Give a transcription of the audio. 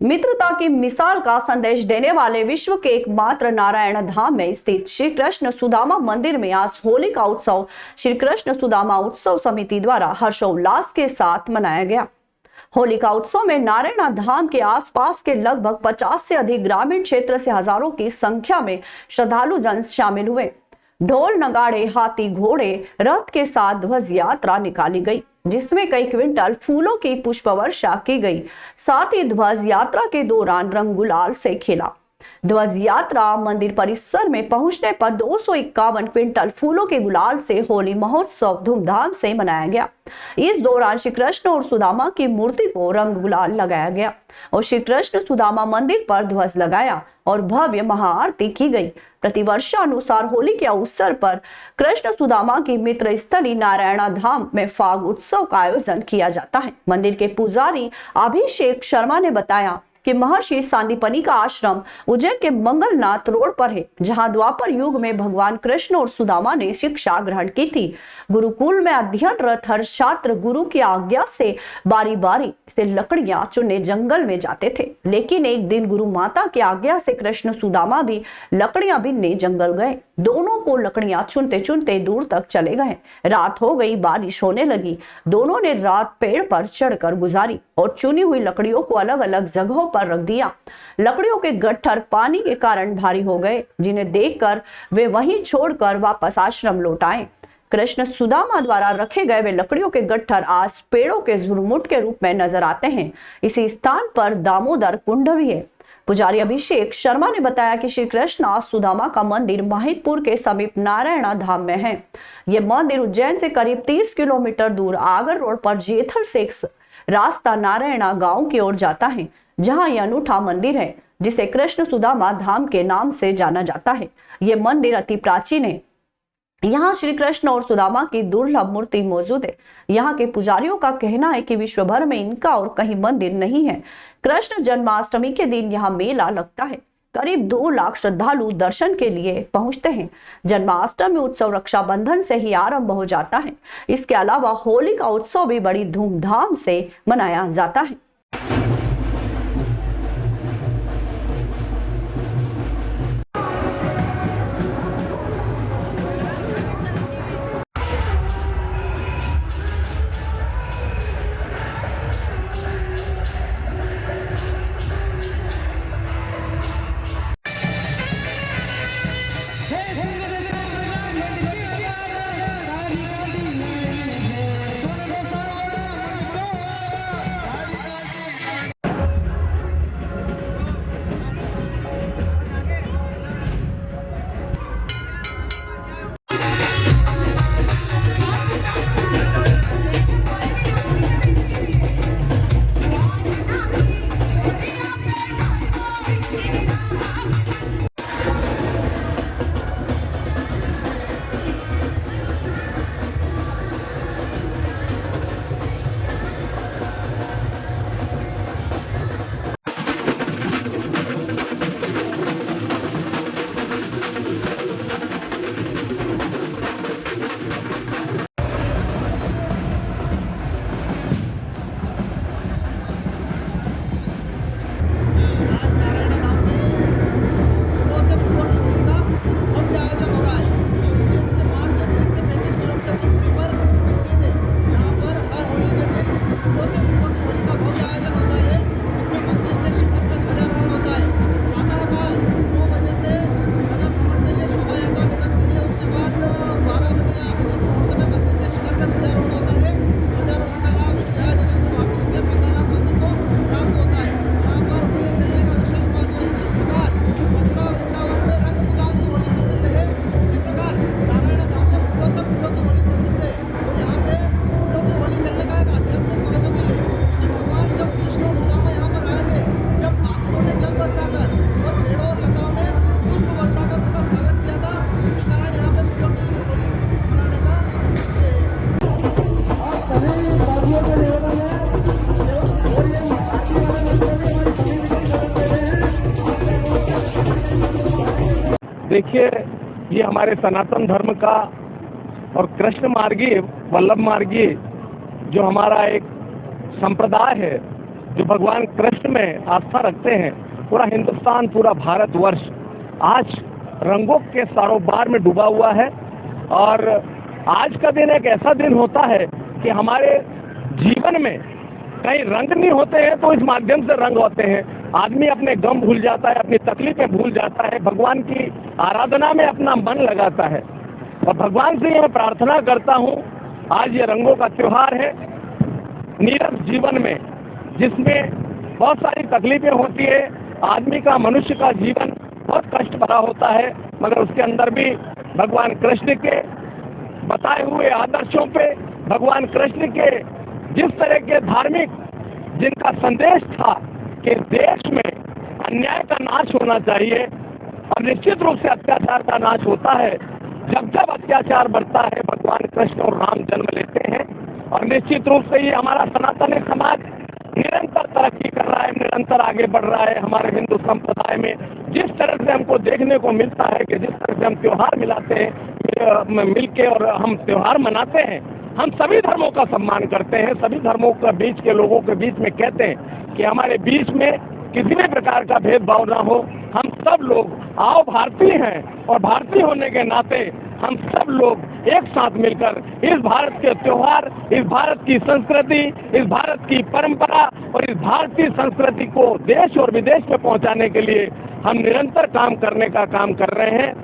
मित्रता की मिसाल का संदेश देने वाले विश्व के एकमात्र नारायण धाम में स्थित श्री कृष्ण सुदामा मंदिर में आज होली का उत्सव श्री कृष्ण सुदामा उत्सव समिति द्वारा हर्षोल्लास के साथ मनाया गया। होली का उत्सव में नारायण धाम के आसपास के लगभग 50 से अधिक ग्रामीण क्षेत्र से हजारों की संख्या में श्रद्धालु जन शामिल हुए। ढोल नगाड़े, हाथी, घोड़े, रथ के साथ ध्वज यात्रा निकाली गई, जिसमें कई क्विंटल फूलों की पुष्प वर्षा की गई। साथ ही ध्वज यात्रा के दौरान रंग गुलाल से खेला। ध्वज यात्रा मंदिर परिसर में पहुंचने पर 251 क्विंटल फूलों के गुलाल से होली महोत्सव धूमधाम से मनाया गया। इस दौरान श्री कृष्ण और सुदामा की मूर्ति को रंग गुलाल लगाया गया और श्री कृष्ण सुदामा मंदिर पर ध्वज लगाया और भव्य महाआरती की गई। प्रतिवर्षानुसार होली के अवसर पर कृष्ण सुदामा की मित्र स्थली नारायण धाम में फाग उत्सव का आयोजन किया जाता है। मंदिर के पुजारी अभिषेक शर्मा ने बताया कि महर्षि सांदीपनि का आश्रम उज्जैन के मंगलनाथ रोड पर है, जहां द्वापर युग में भगवान कृष्ण और सुदामा ने शिक्षा ग्रहण की थी। गुरुकुल में अध्ययनरत हर छात्र गुरु की आज्ञा से बारी बारी से लकड़ियां चुनने जंगल में जाते थे, लेकिन एक दिन गुरु माता की आज्ञा से कृष्ण सुदामा भी लकड़ियां बीनने जंगल गए। दोनों को लकड़ियां चुनते चुनते दूर तक चले गए। रात हो गई, बारिश होने लगी। दोनों ने रात पेड़ पर चढ़कर गुजारी और चुनी हुई लकड़ियों को अलग अलग जगहों पर रख दिया। लकड़ियों के गट्ठर पानी के कारण भारी हो गए, जिन्हें देखकर वे वहीं छोड़कर वापस आश्रम लौट आए। कृष्ण सुदामा द्वारा रखे गए वे लकड़ियों के गट्ठर आज पेड़ों के झुरमुट के रूप में नजर आते हैं। इसी स्थान पर दामोदर कुंड भी है। पुजारी अभिषेक शर्मा ने बताया कि श्री कृष्ण सुदामा का मंदिर माहितपुर के समीप नारायण धाम में है। यह मंदिर उज्जैन से करीब 30 किलोमीटर दूर आगर रोड पर जेथल से एक रास्ता नारायणा गांव की ओर जाता है, जहां यह अनूठा मंदिर है जिसे कृष्ण सुदामा धाम के नाम से जाना जाता है। यह मंदिर अति प्राचीन है। यहाँ श्री कृष्ण और सुदामा की दुर्लभ मूर्ति मौजूद है। यहाँ के पुजारियों का कहना है कि विश्व भर में इनका और कहीं मंदिर नहीं है। कृष्ण जन्माष्टमी के दिन यहाँ मेला लगता है। करीब 2 लाख श्रद्धालु दर्शन के लिए पहुंचते हैं। जन्माष्टमी उत्सव रक्षाबंधन से ही आरंभ हो जाता है। इसके अलावा होली का उत्सव भी बड़ी धूमधाम से मनाया जाता है। देखिए, ये हमारे सनातन धर्म का और कृष्ण मार्गीय, वल्लभ मार्गीय जो हमारा एक संप्रदाय है, जो भगवान कृष्ण में आस्था रखते हैं, पूरा हिंदुस्तान, पूरा भारतवर्ष आज रंगों के सरोवर में डूबा हुआ है। और आज का दिन एक ऐसा दिन होता है कि हमारे जीवन में कहीं रंग नहीं होते हैं तो इस माध्यम से रंग होते हैं। आदमी अपने गम भूल जाता है, अपनी तकलीफें भूल जाता है, भगवान की आराधना में अपना मन लगाता है। और भगवान से मैं प्रार्थना करता हूँ, आज ये रंगों का त्योहार है। नीरस जीवन में जिसमें बहुत सारी तकलीफें होती है, आदमी का, मनुष्य का जीवन बहुत कष्ट भरा होता है, मगर उसके अंदर भी भगवान कृष्ण के बताए हुए आदर्शों पे, भगवान कृष्ण के जिस तरह के धार्मिक जिनका संदेश था कि देश में अन्याय का नाश होना चाहिए और निश्चित रूप से अत्याचार का नाश होता है जब जब अत्याचार बढ़ता है, भगवान कृष्ण और राम जन्म लेते हैं। और निश्चित रूप से ये हमारा सनातन समाज निरंतर तरक्की कर रहा है, निरंतर आगे बढ़ रहा है। हमारे हिंदू संप्रदाय में जिस तरह से हमको देखने को मिलता है कि जिस तरह से हम त्योहार मिलाते हैं, मिलके और हम त्योहार मनाते हैं, हम सभी धर्मों का सम्मान करते हैं, सभी धर्मों के बीच के लोगों के बीच में कहते हैं कि हमारे बीच में किसी भी प्रकार का भेदभाव ना हो। हम सब लोग आओ भारतीय हैं और भारतीय होने के नाते हम सब लोग एक साथ मिलकर इस भारत के त्योहार, इस भारत की संस्कृति, इस भारत की परंपरा और इस भारतीय संस्कृति को देश और विदेश में पहुंचाने के लिए हम निरंतर काम करने का काम कर रहे हैं।